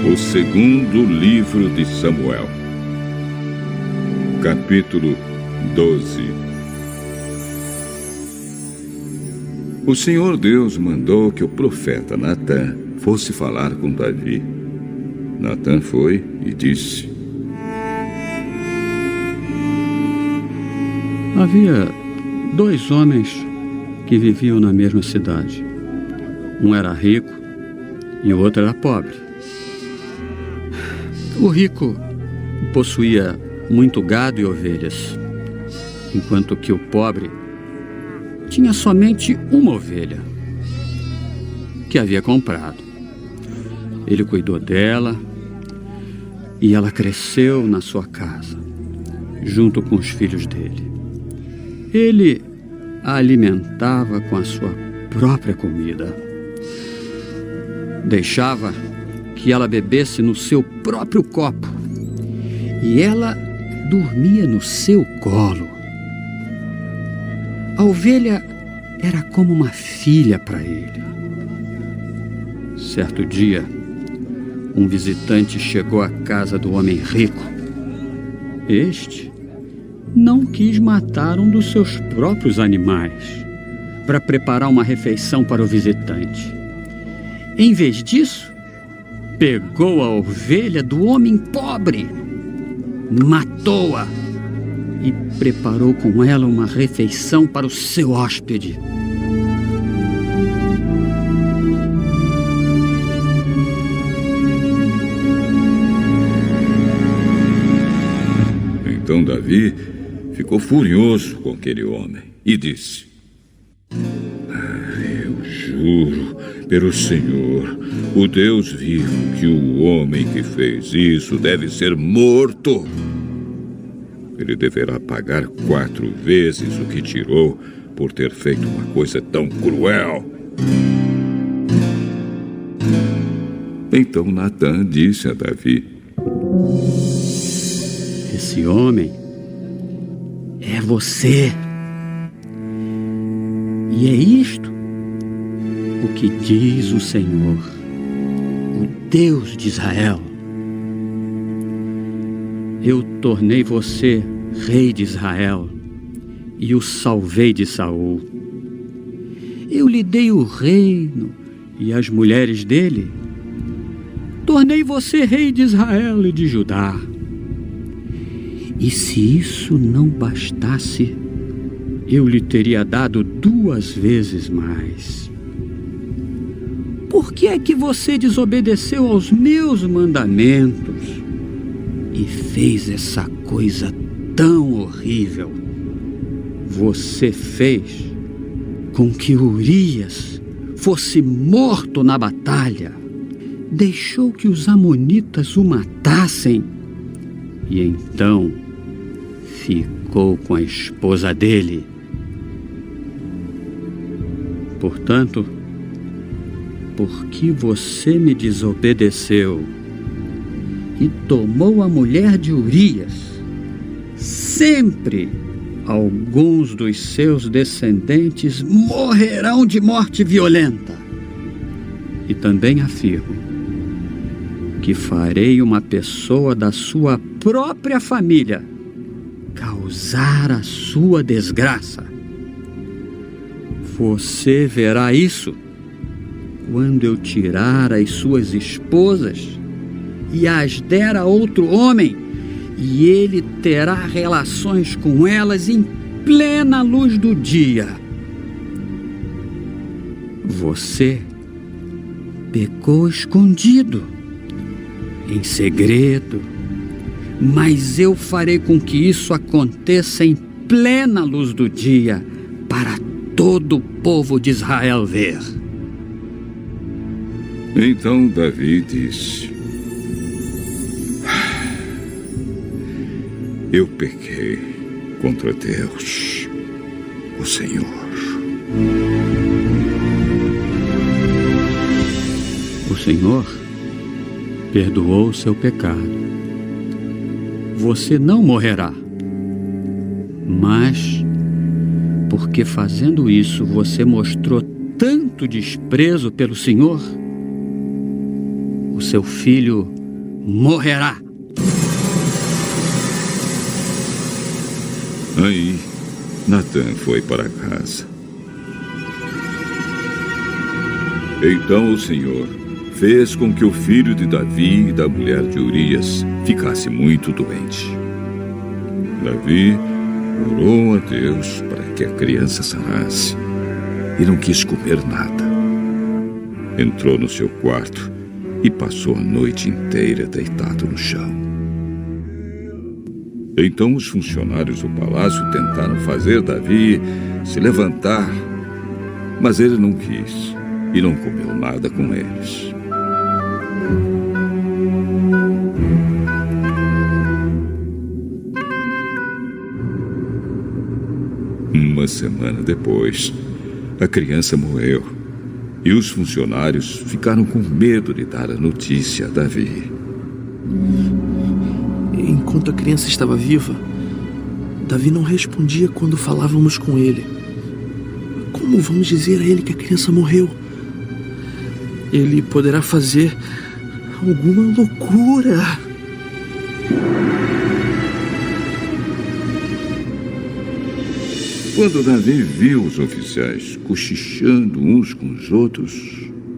O segundo livro de Samuel, capítulo 12. O Senhor Deus mandou que o profeta Natã fosse falar com Davi. Natã foi e disse: Havia 2 homens que viviam na mesma cidade. Um era rico e o outro era pobre. O rico possuía muito gado e ovelhas, enquanto que o pobre tinha somente uma ovelha que havia comprado. Ele cuidou dela e ela cresceu na sua casa, junto com os filhos dele. Ele a alimentava com a sua própria comida. Deixava que ela bebesse no seu próprio copo e ela dormia no seu colo. A ovelha era como uma filha para ele. Certo dia, um visitante chegou à casa do homem rico. Este não quis matar um dos seus próprios animais para preparar uma refeição para o visitante. Em vez disso, pegou a ovelha do homem pobre, matou-a e preparou com ela uma refeição para o seu hóspede. Então Davi ficou furioso com aquele homem e disse: Eu juro pelo Senhor, o Deus vivo, que o homem que fez isso deve ser morto. Ele deverá pagar 4 vezes o que tirou por ter feito uma coisa tão cruel. Então Natã disse a Davi: Esse homem é você. E é isto o que diz o Senhor, o Deus de Israel: Eu tornei você rei de Israel e o salvei de Saul. Eu lhe dei o reino e as mulheres dele. Tornei você rei de Israel e de Judá. E se isso não bastasse, eu lhe teria dado 2 vezes mais. Por que é que você desobedeceu aos meus mandamentos e fez essa coisa tão horrível? Você fez com que Urias fosse morto na batalha, deixou que os amonitas o matassem e então ficou com a esposa dele. Portanto, porque você me desobedeceu e tomou a mulher de Urias, sempre alguns dos seus descendentes morrerão de morte violenta. E também afirmo que farei uma pessoa da sua própria família causar a sua desgraça. Você verá isso quando eu tirar as suas esposas e as der a outro homem, e ele terá relações com elas em plena luz do dia. Você pecou escondido, em segredo, mas eu farei com que isso aconteça em plena luz do dia, para todo o povo de Israel ver. Então Davi disse: Eu pequei contra Deus, o Senhor. O Senhor perdoou o seu pecado. Você não morrerá. Mas, porque fazendo isso você mostrou tanto desprezo pelo Senhor, o seu filho morrerá. Aí, Natã foi para casa. Então o Senhor fez com que o filho de Davi e da mulher de Urias ficasse muito doente. Davi orou a Deus para que a criança sanasse e não quis comer nada. Entrou no seu quarto e passou a noite inteira deitado no chão. Então os funcionários do palácio tentaram fazer Davi se levantar, mas ele não quis e não comeu nada com eles. Uma semana depois, a criança morreu e os funcionários ficaram com medo de dar a notícia a Davi. Enquanto a criança estava viva, Davi não respondia quando falávamos com ele. Como vamos dizer a ele que a criança morreu? Ele poderá fazer alguma loucura. Quando Davi viu os oficiais cochichando uns com os outros,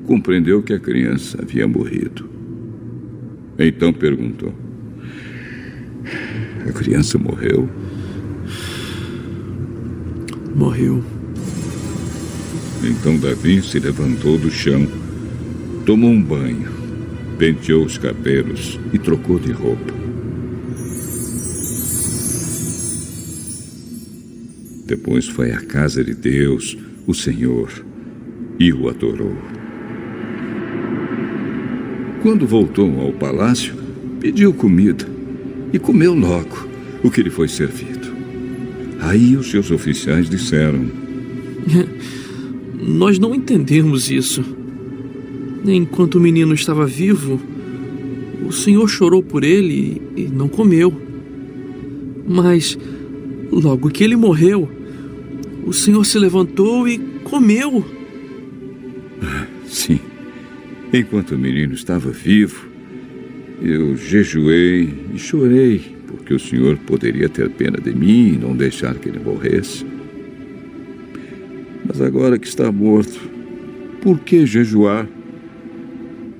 compreendeu que a criança havia morrido. Então perguntou: a criança morreu? Morreu. Então Davi se levantou do chão, tomou um banho, penteou os cabelos e trocou de roupa. Depois foi à casa de Deus, o Senhor, e o adorou. Quando voltou ao palácio, pediu comida e comeu logo o que lhe foi servido. Aí os seus oficiais disseram: Nós não entendemos isso. Enquanto o menino estava vivo, o Senhor chorou por ele e não comeu. Mas logo que ele morreu, o Senhor se levantou e comeu. Sim. Enquanto o menino estava vivo, eu jejuei e chorei, porque o Senhor poderia ter pena de mim e não deixar que ele morresse. Mas agora que está morto, por que jejuar?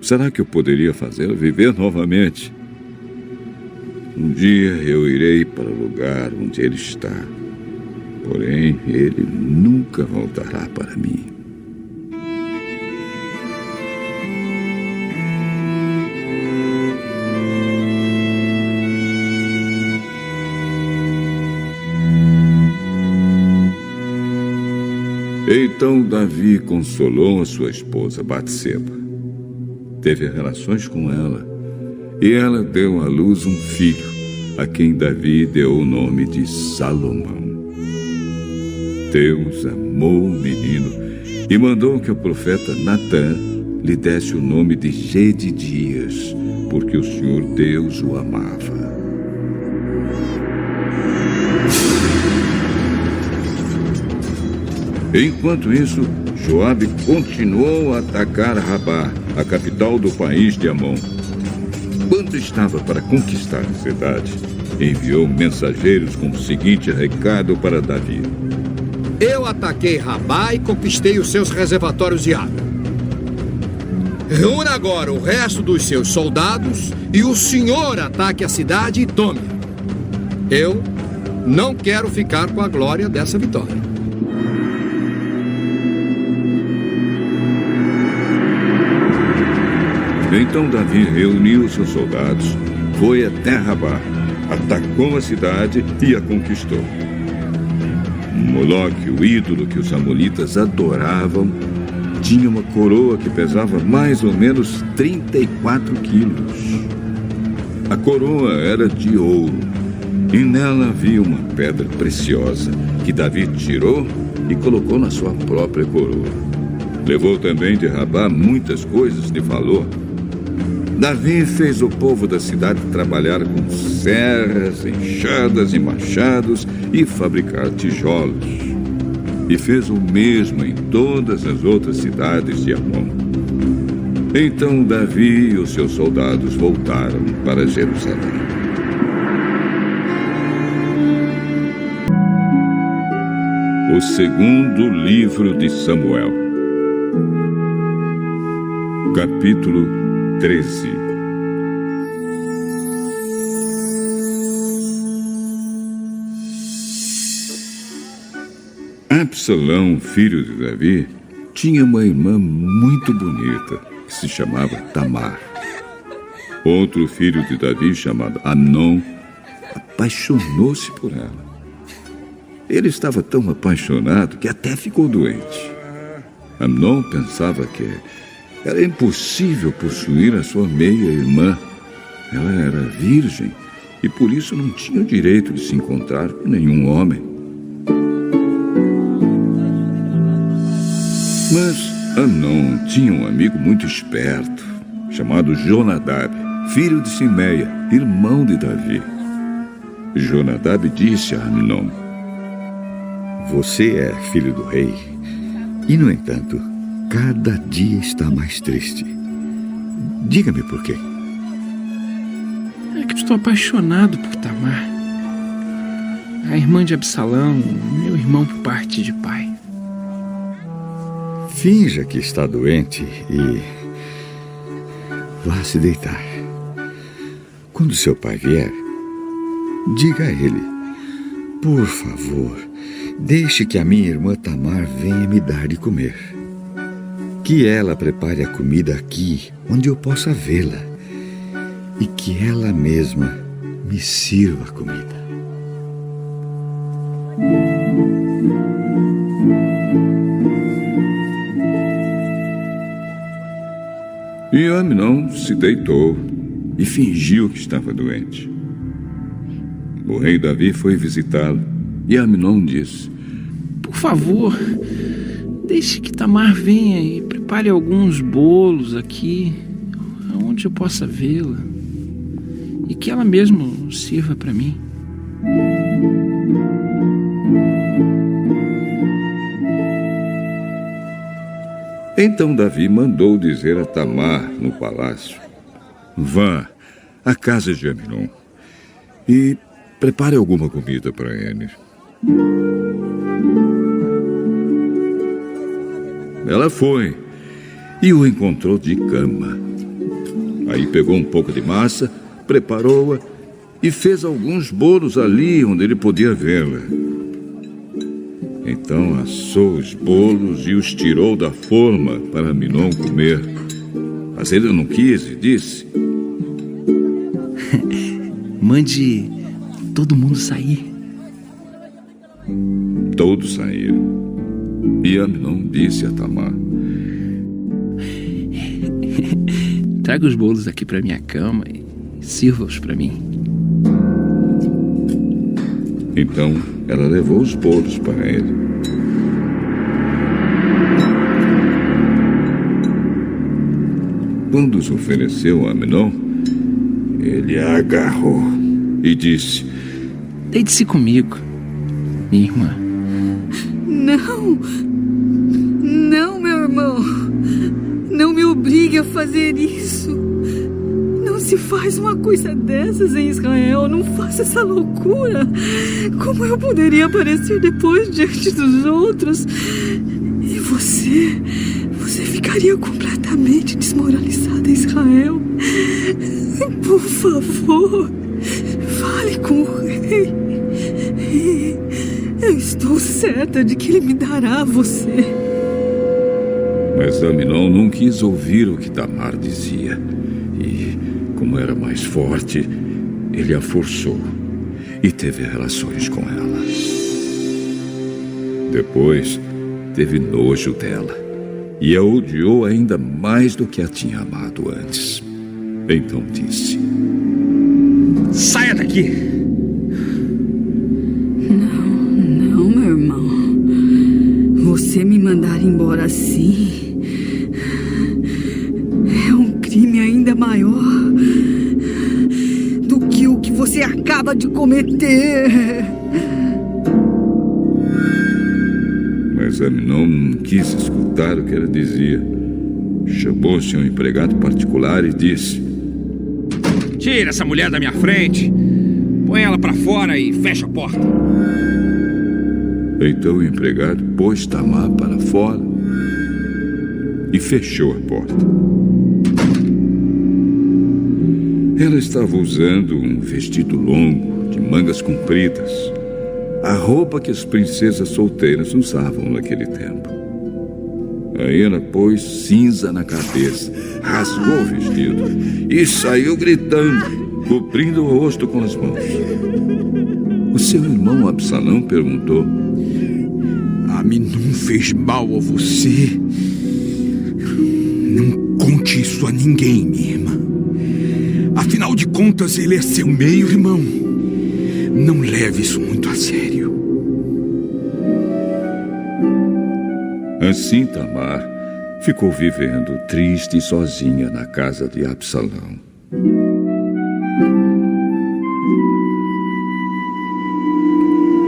Será que eu poderia fazê-lo viver novamente? Um dia eu irei para o lugar onde ele está. Porém, ele nunca voltará para mim. Então Davi consolou a sua esposa Batseba. Teve relações com ela e ela deu à luz um filho, a quem Davi deu o nome de Salomão. Deus amou o menino e mandou que o profeta Natã lhe desse o nome de Jedidias, porque o Senhor Deus o amava. Enquanto isso, Joabe continuou a atacar Rabá, a capital do país de Amon. Quando estava para conquistar a cidade, enviou mensageiros com o seguinte recado para Davi: Eu ataquei Rabá e conquistei os seus reservatórios de água. Reúna agora o resto dos seus soldados e o senhor ataque a cidade e tome. Eu não quero ficar com a glória dessa vitória. Então Davi reuniu seus soldados, foi até Rabá, atacou a cidade e a conquistou. Moloque, o ídolo que os amonitas adoravam, tinha uma coroa que pesava mais ou menos 34 quilos. A coroa era de ouro e nela havia uma pedra preciosa que Davi tirou e colocou na sua própria coroa. Levou também de Rabá muitas coisas de valor. Davi fez o povo da cidade trabalhar com serras, enxadas e machados e fabricar tijolos. E fez o mesmo em todas as outras cidades de Amon. Então Davi e os seus soldados voltaram para Jerusalém. O segundo livro de Samuel, capítulo 13. Absalão, filho de Davi, tinha uma irmã muito bonita, que se chamava Tamar. Outro filho de Davi, chamado Amnon, apaixonou-se por ela. Ele estava tão apaixonado que até ficou doente. Amnon pensava que era impossível possuir a sua meia-irmã. Ela era virgem e por isso não tinha o direito de se encontrar com nenhum homem. Mas Amnon tinha um amigo muito esperto, chamado Jonadab, filho de Simeia, irmão de Davi. Jonadab disse a Amnon: Você é filho do rei, e no entanto, cada dia está mais triste. Diga-me por quê. É que estou apaixonado por Tamar, a irmã de Absalão, meu irmão por parte de pai. Finja que está doente e vá se deitar. Quando seu pai vier, diga a ele: por favor, deixe que a minha irmã Tamar venha me dar de comer. Que ela prepare a comida aqui, onde eu possa vê-la, e que ela mesma me sirva a comida. E Amnon se deitou e fingiu que estava doente. O rei Davi foi visitá-lo e Amnon disse: Por favor, deixe que Tamar venha e prepare alguns bolos aqui, onde eu possa vê-la, e que ela mesma sirva para mim. Então Davi mandou dizer a Tamar no palácio: Vá à casa de Amnon e prepare alguma comida para ele. Ela foi e o encontrou de cama. Aí pegou um pouco de massa, preparou-a e fez alguns bolos ali onde ele podia vê-la. Então assou os bolos e os tirou da forma para Amnon comer. Mas ele não quis e disse: Mande todo mundo sair. Todos saíram. E Amnon disse a Tamar: Traga os bolos aqui para minha cama e sirva-os para mim. Então ela levou os bolos para ele. Quando os ofereceu a Amnon, ele a agarrou e disse: Deite-se comigo, minha irmã. Não, meu irmão. Não me obrigue a fazer isso. Não se faz uma coisa dessas em Israel. Não faça essa loucura. Como eu poderia aparecer depois diante dos outros? E você ficaria completamente desmoralizada em Israel. Por favor, fale com o rei. Eu estou certa de que ele me dará a você. Mas Amnon não quis ouvir o que Tamar dizia. E, como era mais forte, ele a forçou e teve relações com ela. Depois, teve nojo dela e a odiou ainda mais do que a tinha amado antes. Então disse: Saia daqui! Não, meu irmão. Você me mandar embora assim é um crime ainda maior do que o que você acaba de cometer. Mas Amnon não quis escutar o que ela dizia. chamou seu empregado particular e disse: Tira essa mulher da minha frente. Põe ela pra fora e fecha a porta. Então o empregado pôs Tamar para fora e fechou a porta. Ela estava usando um vestido longo, de mangas compridas, a roupa que as princesas solteiras usavam naquele tempo. Aí ela pôs cinza na cabeça, rasgou o vestido e saiu gritando, cobrindo o rosto com as mãos. O seu irmão Absalão perguntou: Aminon fez mal a você? Não conte isso a ninguém, minha irmã. Afinal de contas, ele é seu meio-irmão. Não leve isso muito a sério. Assim Tamar ficou vivendo triste e sozinha na casa de Absalão.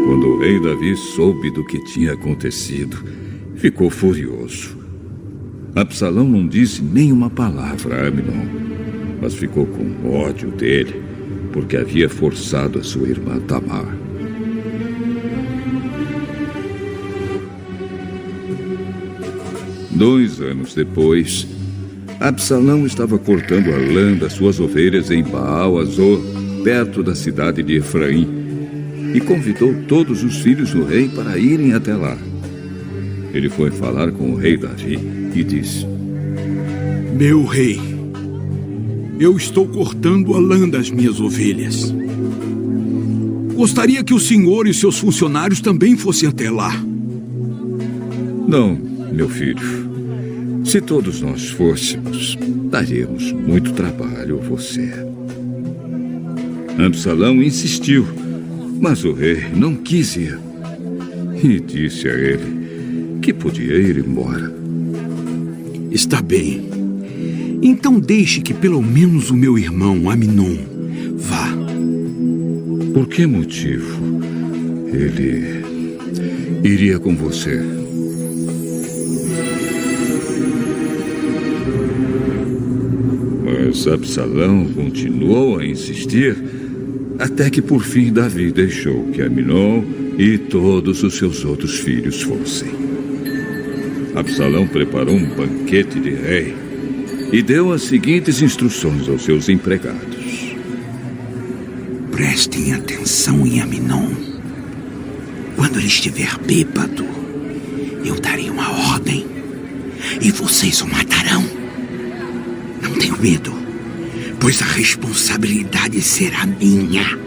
Quando o rei Davi soube do que tinha acontecido, ficou furioso. Absalão não disse nenhuma palavra a Aminon, mas ficou com ódio dele, porque havia forçado a sua irmã Tamar. Dois anos depois, Absalão estava cortando a lã das suas ovelhas em Baal-Azor, perto da cidade de Efraim, e convidou todos os filhos do rei para irem até lá. Ele foi falar com o rei Davi e disse: Meu rei, eu estou cortando a lã das minhas ovelhas. Gostaria que o senhor e seus funcionários também fossem até lá. Não, meu filho. Se todos nós fôssemos, daríamos muito trabalho a você. Absalão insistiu, mas o rei não quis ir. E disse a ele que podia ir embora. Está bem. Então deixe que pelo menos o meu irmão Aminon vá. Por que motivo ele iria com você? Mas Absalão continuou a insistir, até que por fim Davi deixou que Aminon e todos os seus outros filhos fossem. Absalão preparou um banquete de rei e deu as seguintes instruções aos seus empregados: Prestem atenção em Aminon. Quando ele estiver bêbado, eu darei uma ordem e vocês o matarão. Não tenho medo, pois a responsabilidade será minha.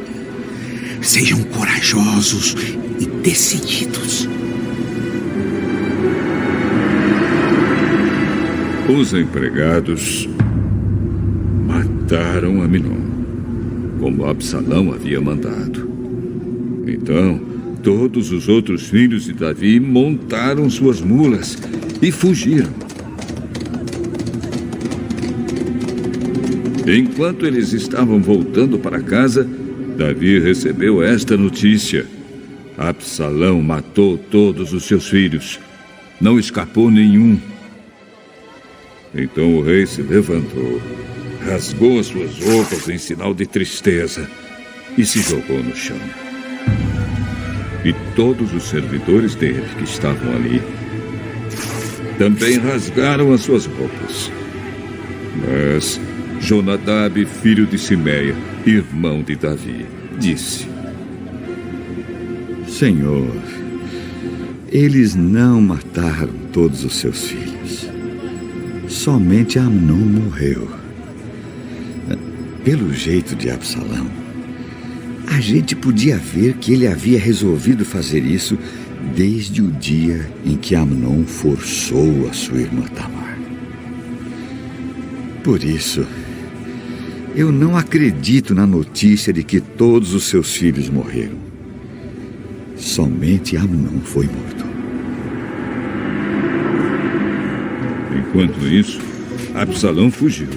Sejam corajosos e decididos. Os empregados mataram Aminon, como Absalão havia mandado. Então, todos os outros filhos de Davi montaram suas mulas e fugiram. Enquanto eles estavam voltando para casa, Davi recebeu esta notícia: Absalão matou todos os seus filhos. Não escapou nenhum. Então o rei se levantou, rasgou as suas roupas em sinal de tristeza e se jogou no chão. E todos os servidores dele que estavam ali também rasgaram as suas roupas. Mas Jonadab, filho de Simeia, irmão de Davi, disse: Senhor, eles não mataram todos os seus filhos. Somente Amnon morreu. Pelo jeito de Absalão, a gente podia ver que ele havia resolvido fazer isso desde o dia em que Amnon forçou a sua irmã Tamar. Por isso, eu não acredito na notícia de que todos os seus filhos morreram. Somente Amnon foi morto. Enquanto isso, Absalão fugiu.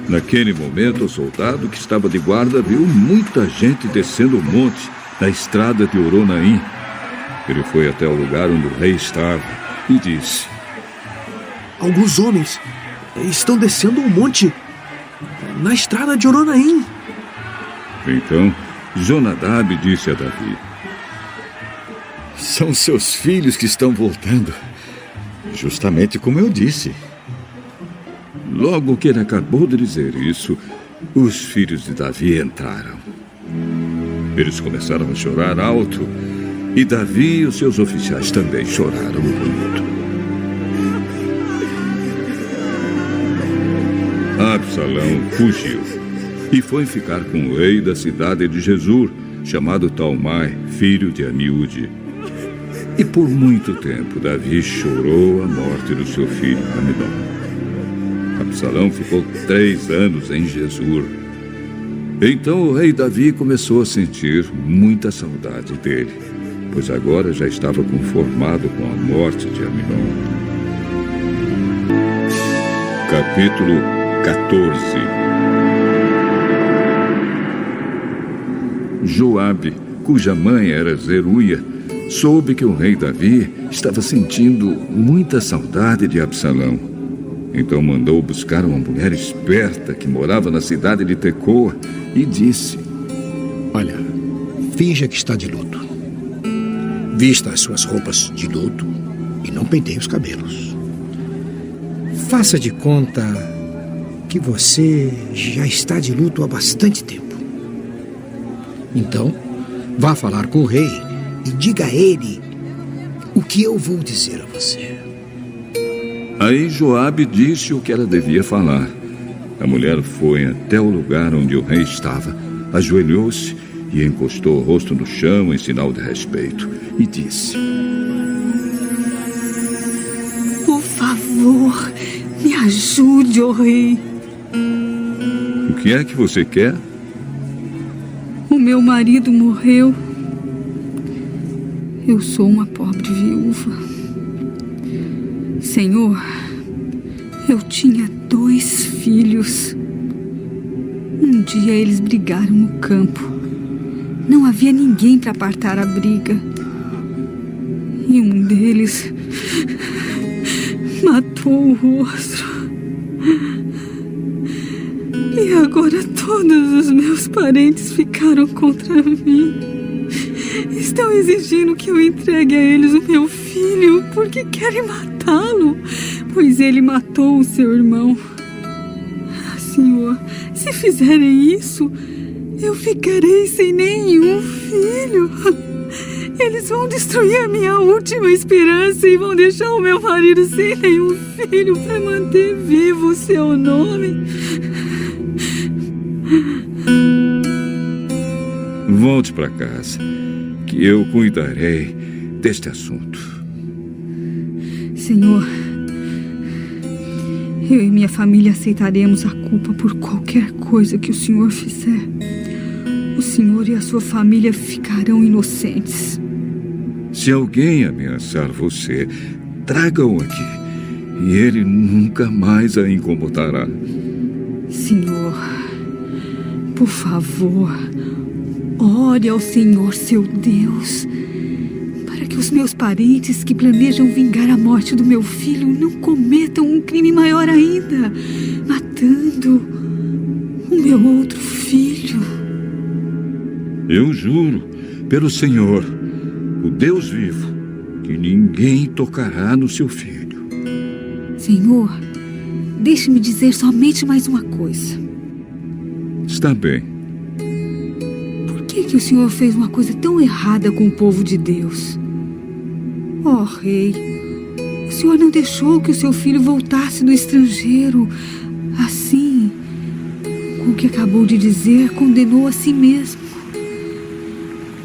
Naquele momento, o soldado que estava de guarda viu muita gente descendo o monte na estrada de Oronaim. Ele foi até o lugar onde o rei estava e disse: Alguns homens estão descendo um monte na estrada de Oronaim. Então Jonadab disse a Davi: São seus filhos que estão voltando. Justamente como eu disse. Logo que ele acabou de dizer isso, os filhos de Davi entraram. Eles começaram a chorar alto, e Davi e os seus oficiais também choraram muito. Absalão fugiu e foi ficar com o rei da cidade de Gesur, chamado Talmai, filho de Amiúde. E por muito tempo Davi chorou a morte do seu filho Amnão. Absalão ficou 3 anos em Gesur. Então o rei Davi começou a sentir muita saudade dele, pois agora já estava conformado com a morte de Amnão. Capítulo 14. Joabe, cuja mãe era Zeruia, soube que o rei Davi estava sentindo muita saudade de Absalão. Então mandou buscar uma mulher esperta que morava na cidade de Tecoa e disse: Olha, finja que está de luto. Vista as suas roupas de luto e não penteie os cabelos. Faça de conta que você já está de luto há bastante tempo. Então, vá falar com o rei e diga a ele o que eu vou dizer a você. Aí Joabe disse o que ela devia falar. A mulher foi até o lugar onde o rei estava, ajoelhou-se e encostou o rosto no chão em sinal de respeito e disse: Por favor, me ajude, ó rei. O que é que você quer? O meu marido morreu. Eu sou uma pobre viúva. Senhor, eu tinha 2 filhos. Um dia eles brigaram no campo. Não havia ninguém para apartar a briga. E um deles matou o outro. E agora todos os meus parentes ficaram contra mim. Estão exigindo que eu entregue a eles o meu filho porque querem matá-lo, pois ele matou o seu irmão. Senhor, se fizerem isso, eu ficarei sem nenhum filho. Eles vão destruir a minha última esperança e vão deixar o meu marido sem nenhum filho para manter vivo o seu nome. Volte para casa, que eu cuidarei deste assunto. Senhor, eu e minha família aceitaremos a culpa por qualquer coisa que o Senhor fizer. O Senhor e a sua família ficarão inocentes. Se alguém ameaçar você, traga-o aqui, e ele nunca mais a incomodará. Senhor, por favor, ore ao Senhor seu Deus, para que os meus parentes que planejam vingar a morte do meu filho não cometam um crime maior ainda, matando o meu outro filho. Eu juro, pelo Senhor, o Deus vivo, que ninguém tocará no seu filho. Senhor, deixe-me dizer somente mais uma coisa. Está bem. Por que o Senhor fez uma coisa tão errada com o povo de Deus? Ó rei, o Senhor não deixou que o seu filho voltasse do estrangeiro. Assim, com o que acabou de dizer, condenou a si mesmo.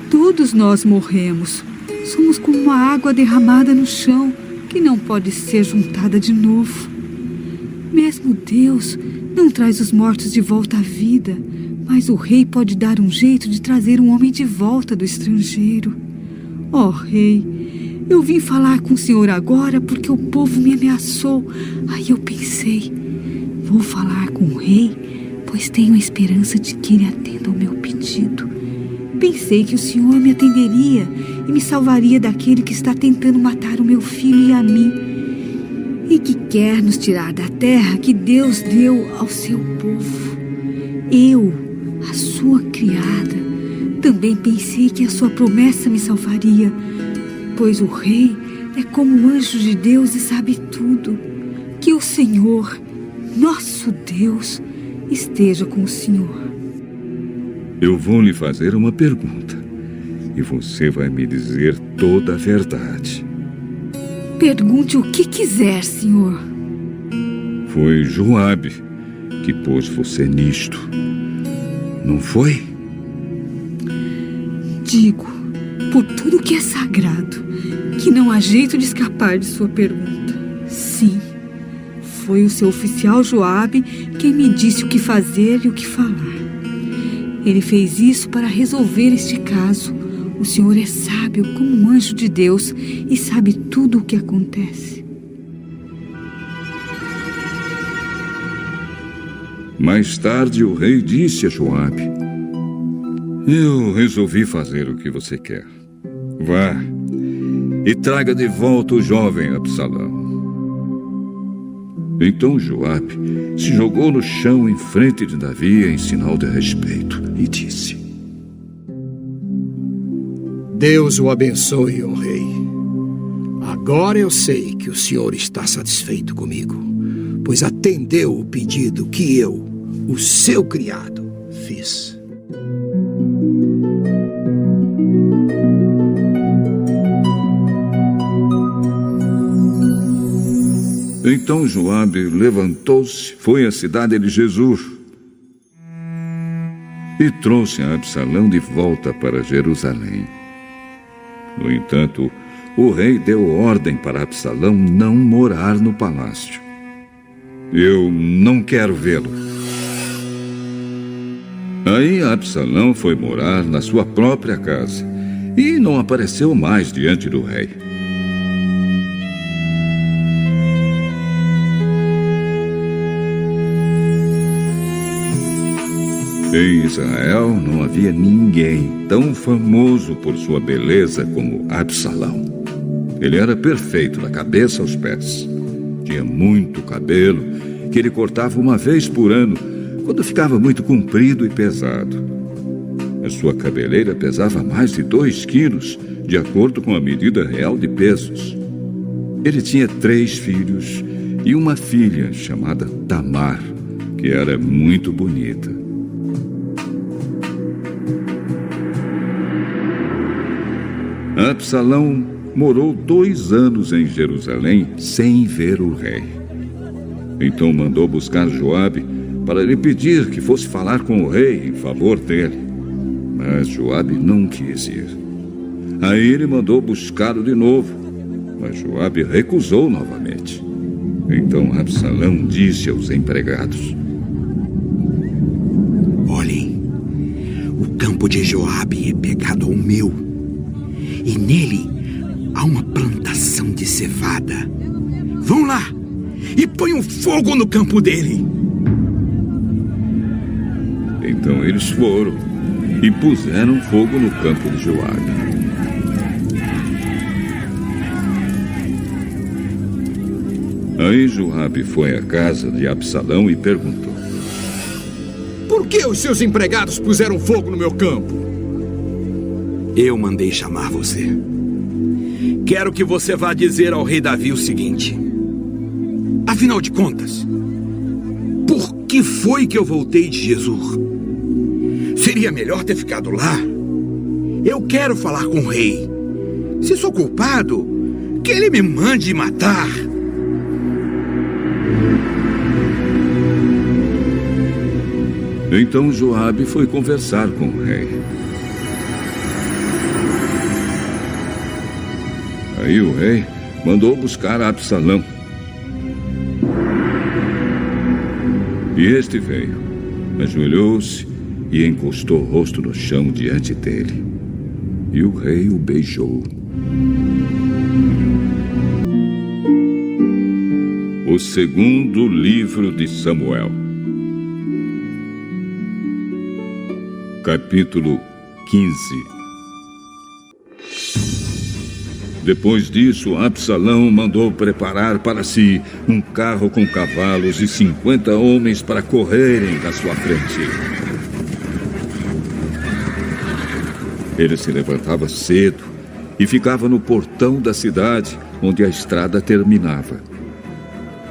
Todos nós morremos. Somos como uma água derramada no chão, que não pode ser juntada de novo. Mesmo Deus não traz os mortos de volta à vida, mas o rei pode dar um jeito de trazer um homem de volta do estrangeiro. Ó rei, eu vim falar com o senhor agora porque o povo me ameaçou. Aí eu pensei, vou falar com o rei, pois tenho a esperança de que ele atenda ao meu pedido. Pensei que o senhor me atenderia e me salvaria daquele que está tentando matar o meu filho e a mim. e que quer nos tirar da terra que Deus deu ao seu povo. Eu, a sua criada, também pensei que a sua promessa me salvaria, pois o rei é como um anjo de Deus e sabe tudo. Que o Senhor, nosso Deus, esteja com o Senhor. Eu vou lhe fazer uma pergunta e você vai me dizer toda a verdade. Pergunte o que quiser, Senhor. Foi Joabe que pôs você nisto, não foi? Digo, por tudo que é sagrado, que não há jeito de escapar de sua pergunta. Sim, foi o seu oficial Joabe quem me disse o que fazer e o que falar. Ele fez isso para resolver este caso. O Senhor é sábio como um anjo de Deus e sabe tudo o que acontece. Mais tarde o rei disse a Joabe: eu resolvi fazer o que você quer. Vá e traga de volta o jovem Absalão. Então Joabe se jogou no chão em frente de Davi em sinal de respeito e disse: Deus o abençoe, ó rei. Agora eu sei que o senhor está satisfeito comigo, pois atendeu o pedido que eu, o seu criado, fiz. Então Joabe levantou-se, foi à cidade de Jesur e trouxe a Absalão de volta para Jerusalém. No entanto, o rei deu ordem para Absalão não morar no palácio. Eu não quero vê-lo. Aí Absalão foi morar na sua própria casa e não apareceu mais diante do rei. Em Israel não havia ninguém tão famoso por sua beleza como Absalão. Ele era perfeito da cabeça aos pés. Tinha muito cabelo, que ele cortava uma vez por ano, quando ficava muito comprido e pesado. A sua cabeleira pesava mais de 2 quilos, de acordo com a medida real de pesos. Ele tinha 3 filhos e uma filha chamada Tamar, que era muito bonita. Absalão morou 2 anos em Jerusalém sem ver o rei. Então mandou buscar Joabe para lhe pedir que fosse falar com o rei em favor dele. Mas Joabe não quis ir. Aí ele mandou buscá-lo de novo, mas Joabe recusou novamente. Então Absalão disse aos empregados: olhem, o campo de Joabe é pegado ao meu. E nele há uma plantação de cevada. Vão lá e ponham fogo no campo dele. Então eles foram e puseram fogo no campo de Joabe. Aí Joabe foi à casa de Absalão e perguntou: por que os seus empregados puseram fogo no meu campo? Eu mandei chamar você. Quero que você vá dizer ao rei Davi o seguinte: afinal de contas, por que foi que eu voltei de Jesur? Seria melhor ter ficado lá. Eu quero falar com o rei. Se sou culpado, que ele me mande matar. Então Joabe foi conversar com o rei. Aí o rei mandou buscar Absalão. E este veio, ajoelhou-se e encostou o rosto no chão diante dele. E o rei o beijou. O segundo livro de Samuel. Capítulo 15. Depois disso, Absalão mandou preparar para si um carro com cavalos e 50 homens para correrem na sua frente. Ele se levantava cedo e ficava no portão da cidade, onde a estrada terminava.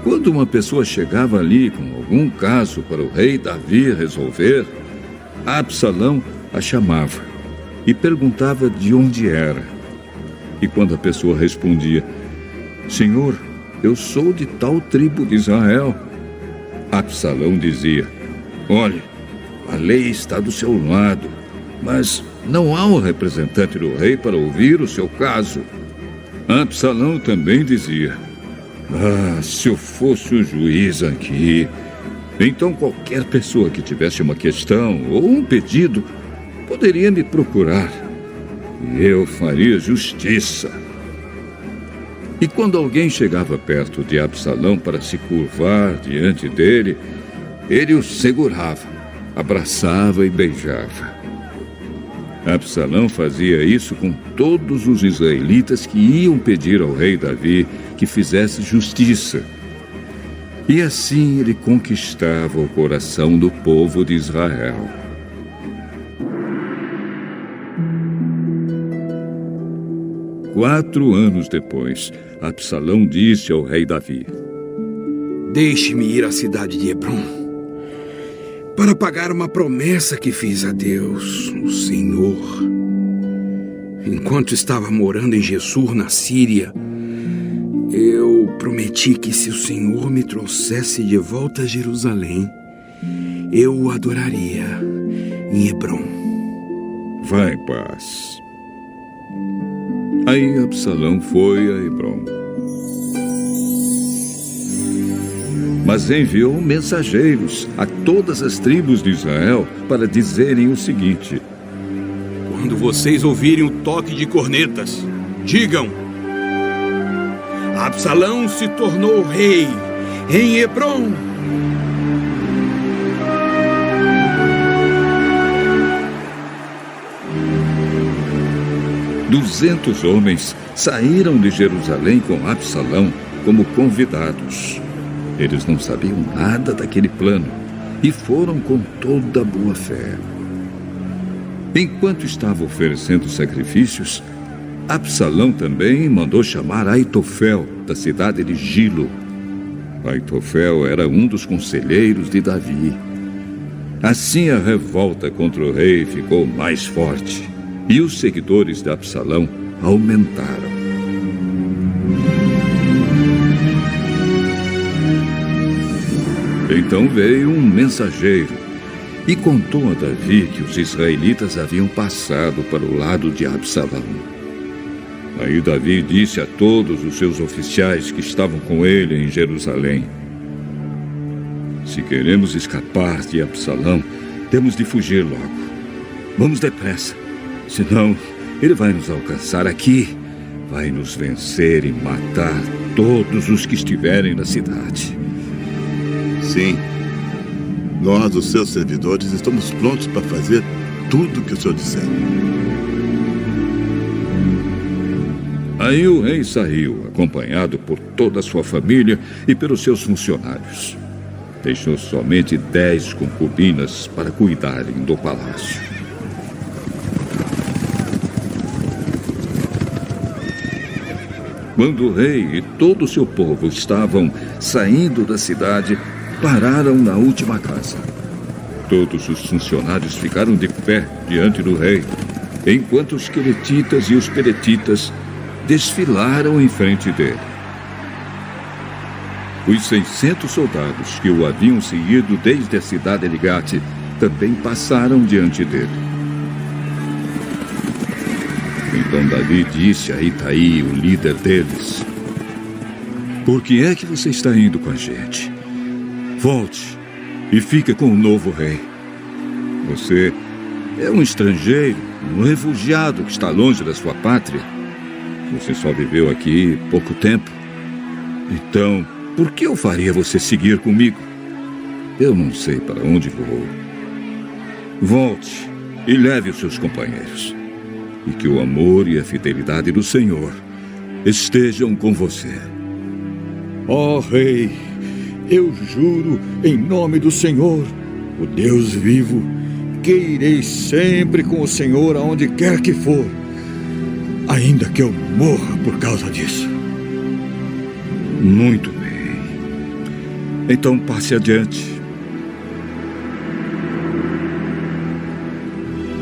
Quando uma pessoa chegava ali com algum caso para o rei Davi resolver, Absalão a chamava e perguntava de onde era. E quando a pessoa respondia: Senhor, eu sou de tal tribo de Israel, Absalão dizia: olhe, a lei está do seu lado, mas não há um representante do rei para ouvir o seu caso. Absalão também dizia: se eu fosse o juiz aqui, então qualquer pessoa que tivesse uma questão ou um pedido poderia me procurar. E eu faria justiça. E quando alguém chegava perto de Absalão para se curvar diante dele, ele o segurava, abraçava e beijava. Absalão fazia isso com todos os israelitas que iam pedir ao rei Davi que fizesse justiça. E assim ele conquistava o coração do povo de Israel. Quatro anos depois, Absalão disse ao rei Davi: Deixe-me ir à cidade de Hebrom para pagar uma promessa que fiz a Deus, o Senhor. Enquanto estava morando em Gessur, na Síria, eu prometi que se o Senhor me trouxesse de volta a Jerusalém, eu o adoraria em Hebrom. Vá em paz. Aí Absalão foi a Hebrom. Mas enviou mensageiros a todas as tribos de Israel para dizerem o seguinte: quando vocês ouvirem o toque de cornetas, digam: Absalão se tornou rei em Hebrom. 200 homens saíram de Jerusalém com Absalão como convidados. Eles não sabiam nada daquele plano e foram com toda a boa fé. Enquanto estava oferecendo sacrifícios, Absalão também mandou chamar Aitofel, da cidade de Gilo. Aitofel era um dos conselheiros de Davi. Assim a revolta contra o rei ficou mais forte e os seguidores de Absalão aumentaram. Então veio um mensageiro e contou a Davi que os israelitas haviam passado para o lado de Absalão. Aí Davi disse a todos os seus oficiais que estavam com ele em Jerusalém: se queremos escapar de Absalão, temos de fugir logo. Vamos depressa, senão ele vai nos alcançar aqui, vai nos vencer e matar todos os que estiverem na cidade. Sim, nós, os seus servidores, estamos prontos para fazer tudo o que o senhor disser. Aí o rei saiu, acompanhado por toda a sua família e pelos seus funcionários. Deixou somente 10 concubinas para cuidarem do palácio. Quando o rei e todo o seu povo estavam saindo da cidade, pararam na última casa. Todos os funcionários ficaram de pé diante do rei, enquanto os queretitas e os peletitas desfilaram em frente dele. Os 600 soldados que o haviam seguido desde a cidade de Gate também passaram diante dele. Então Davi disse a Itaí, o líder deles: por que é que você está indo com a gente? Volte e fique com o novo rei. Você é um estrangeiro, um refugiado que está longe da sua pátria. Você só viveu aqui pouco tempo. Então, por que eu faria você seguir comigo? Eu não sei para onde vou. Volte e leve os seus companheiros. E que o amor e a fidelidade do Senhor estejam com você. Ó Rei, eu juro em nome do Senhor, o Deus vivo, que irei sempre com o Senhor aonde quer que for, ainda que eu morra por causa disso. Muito bem. Então passe adiante.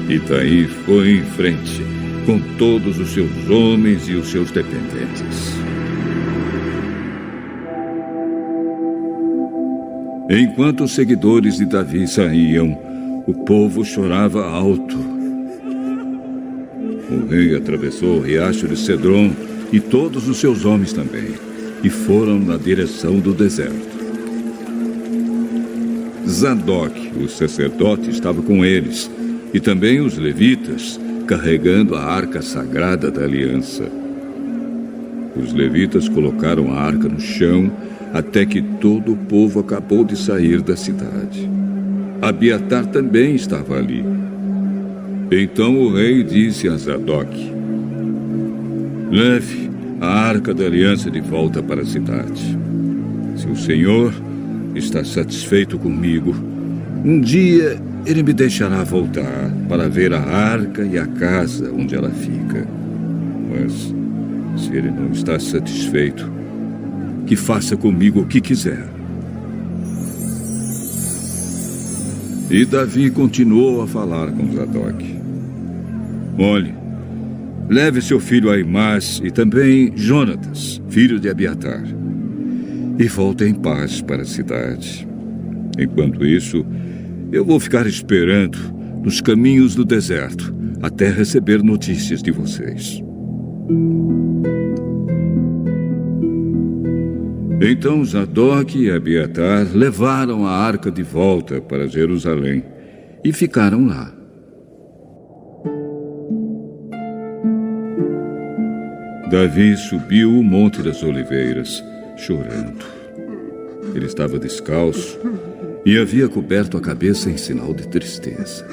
Itaí foi em frente, com todos os seus homens e os seus dependentes. Enquanto os seguidores de Davi saíam, o povo chorava alto. O rei atravessou o riacho de Cedron e todos os seus homens também, e foram na direção do deserto. Zadok, o sacerdote, estava com eles, e também os levitas, carregando a arca sagrada da aliança. Os levitas colocaram a arca no chão até que todo o povo acabou de sair da cidade. Abiatar também estava ali. Então o rei disse a Zadok: leve a arca da aliança de volta para a cidade. Se o Senhor está satisfeito comigo, um dia ele me deixará voltar para ver a arca e a casa onde ela fica. Mas se ele não está satisfeito, que faça comigo o que quiser. E Davi continuou a falar com Zadok: olhe, leve seu filho Aimás e também Jonatas, filho de Abiatar, e volte em paz para a cidade. Enquanto isso, eu vou ficar esperando nos caminhos do deserto até receber notícias de vocês. Então Zadok e Abiatar levaram a arca de volta para Jerusalém e ficaram lá. Davi subiu o Monte das Oliveiras, chorando. Ele estava descalço e havia coberto a cabeça em sinal de tristeza.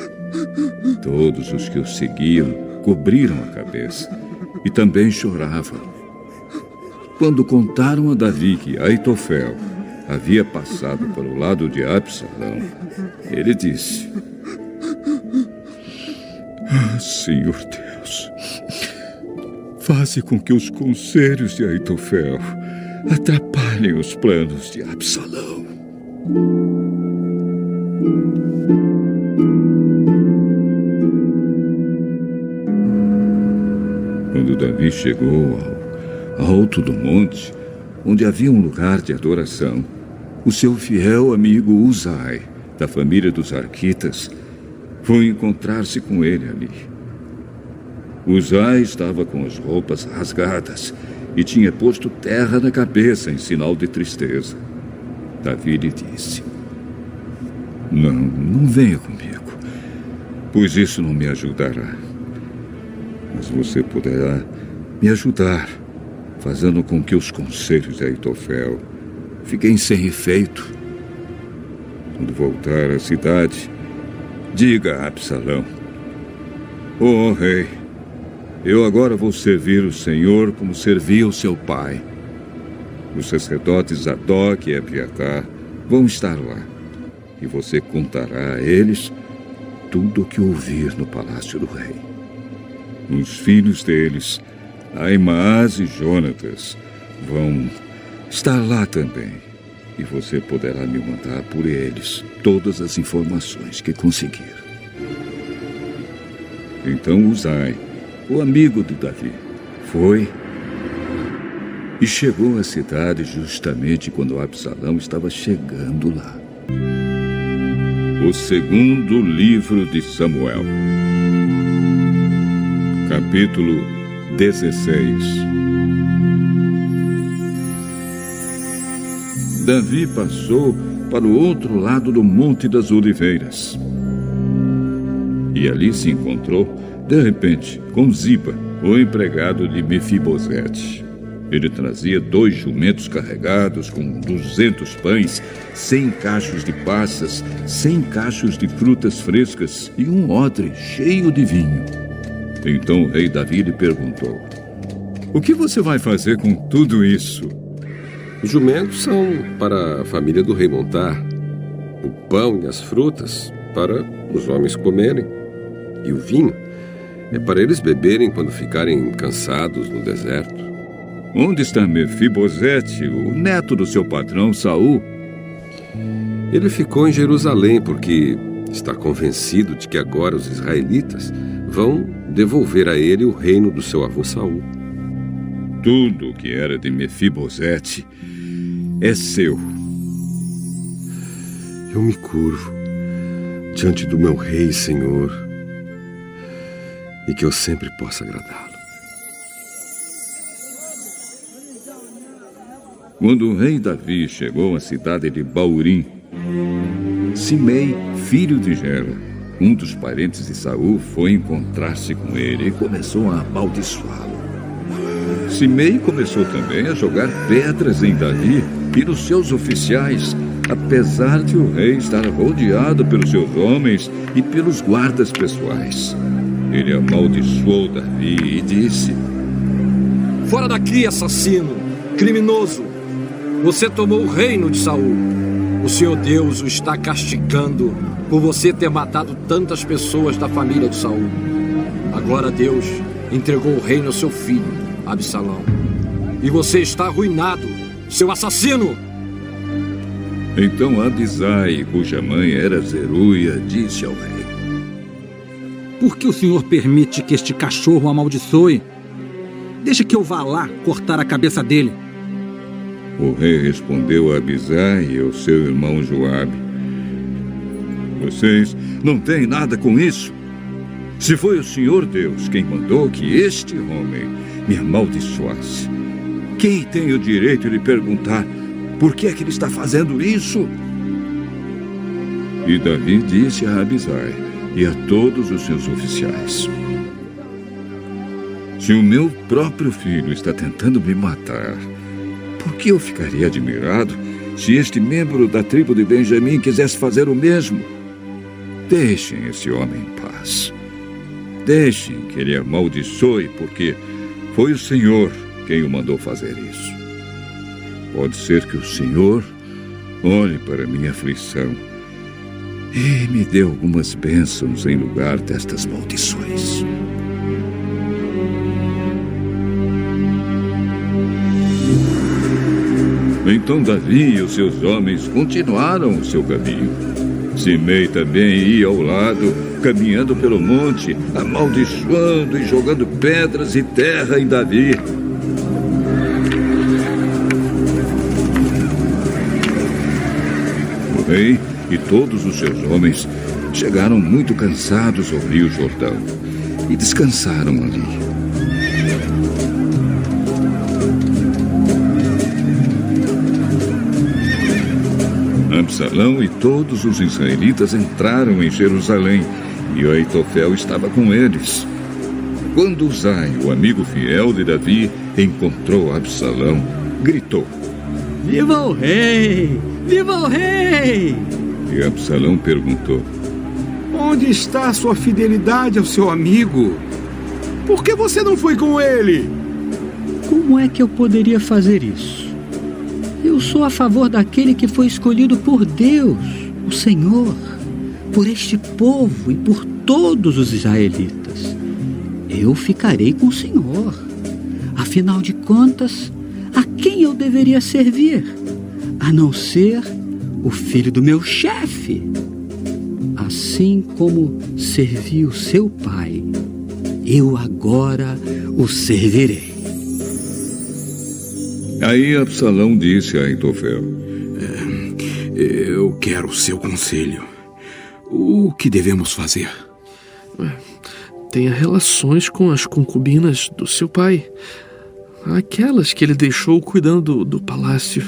Todos os que o seguiam cobriram a cabeça e também choravam. Quando contaram a Davi que Aitofel havia passado para o lado de Absalão, ele disse: Senhor Deus, faze com que os conselhos de Aitofel atrapalhem os planos de Absalão. Quando Davi chegou ao alto do monte, onde havia um lugar de adoração, o seu fiel amigo Uzai, da família dos Arquitas, foi encontrar-se com ele ali. Uzai estava com as roupas rasgadas e tinha posto terra na cabeça em sinal de tristeza. Davi lhe disse: Não venha comigo, pois isso não me ajudará. Mas você poderá me ajudar, fazendo com que os conselhos de Aitofel fiquem sem efeito. Quando voltar à cidade, diga a Absalão: Ó rei, eu agora vou servir o Senhor como servia o seu pai. Os sacerdotes Zadok e Abiatar vão estar lá, e você contará a eles tudo o que ouvir no palácio do rei. Os filhos deles, Aimás e Jonatas, vão estar lá também, e você poderá me mandar por eles todas as informações que conseguir. Então Uzai, o amigo de Davi, foi e chegou à cidade justamente quando Absalão estava chegando lá. O segundo livro de Samuel, capítulo 16. Davi passou para o outro lado do Monte das Oliveiras. E ali se encontrou, de repente, com Ziba, o empregado de Mefibosete. Ele trazia 2 jumentos carregados com 200 pães, 100 cachos de passas, 100 cachos de frutas frescas e um odre cheio de vinho. Então o rei Davi lhe perguntou: O que você vai fazer com tudo isso? Os jumentos são para a família do rei montar. O pão e as frutas para os homens comerem. E o vinho é para eles beberem quando ficarem cansados no deserto. Onde está Mefibosete, o neto do seu patrão Saul? Ele ficou em Jerusalém porque está convencido de que agora os israelitas vão devolver a ele o reino do seu avô Saul. Tudo o que era de Mefibosete é seu. Eu me curvo diante do meu rei e senhor, e que eu sempre possa agradá-lo. Quando o rei Davi chegou à cidade de Baurim, Simei, filho de Gera, um dos parentes de Saul, foi encontrar-se com ele e começou a amaldiçoá-lo. Simei começou também a jogar pedras em Davi e nos seus oficiais, apesar de o rei estar rodeado pelos seus homens e pelos guardas pessoais. Ele amaldiçoou Davi e disse: Fora daqui, assassino, criminoso! Você tomou o reino de Saul. O Senhor Deus o está castigando por você ter matado tantas pessoas da família de Saul. Agora Deus entregou o reino ao seu filho, Absalão. E você está arruinado, seu assassino! Então Abisai, cuja mãe era Zeruia, disse ao rei: Por que o senhor permite que este cachorro o amaldiçoe? Deixa que eu vá lá cortar a cabeça dele. O rei respondeu a Abisai e ao seu irmão Joabe: Vocês não têm nada com isso. Se foi o Senhor Deus quem mandou que este homem me amaldiçoasse, quem tem o direito de perguntar por que é que ele está fazendo isso? E Davi disse a Abisai e a todos os seus oficiais: Se o meu próprio filho está tentando me matar, por que eu ficaria admirado se este membro da tribo de Benjamim quisesse fazer o mesmo? Deixem esse homem em paz. Deixem que ele amaldiçoe, porque foi o Senhor quem o mandou fazer isso. Pode ser que o Senhor olhe para minha aflição e me dê algumas bênçãos em lugar destas maldições. Então Davi e os seus homens continuaram o seu caminho. Simei também ia ao lado, caminhando pelo monte, amaldiçoando e jogando pedras e terra em Davi. O rei e todos os seus homens chegaram muito cansados ao Rio Jordão e descansaram ali. Absalão e todos os israelitas entraram em Jerusalém e Aitofel estava com eles. Quando Uzai, o amigo fiel de Davi, encontrou Absalão, gritou: Viva o rei! Viva o rei! E Absalão perguntou: Onde está a sua fidelidade ao seu amigo? Por que você não foi com ele? Como é que eu poderia fazer isso? Eu sou a favor daquele que foi escolhido por Deus, o Senhor, por este povo e por todos os israelitas. Eu ficarei com o Senhor. Afinal de contas, a quem eu deveria servir? A não ser o filho do meu chefe. Assim como servi o seu pai, eu agora o servirei. Aí Absalão disse a Aitofel: Eu quero o seu conselho. O que devemos fazer? Tenha relações com as concubinas do seu pai, aquelas que ele deixou cuidando do palácio.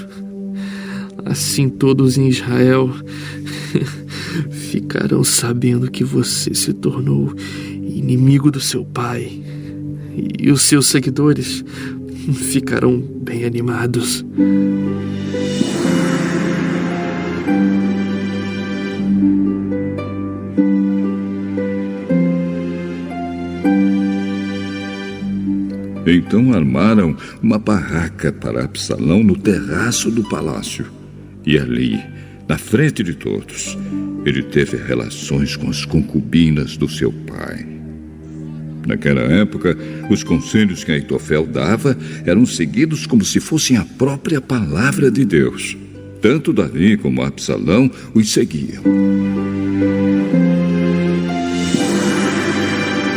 Assim todos em Israel ficarão sabendo que você se tornou inimigo do seu pai, e os seus seguidores ficarão bem animados. Então armaram uma barraca para Absalão no terraço do palácio. E ali, na frente de todos, ele teve relações com as concubinas do seu pai. Naquela época, os conselhos que Aitofel dava eram seguidos como se fossem a própria palavra de Deus. Tanto Davi como Absalão os seguiam.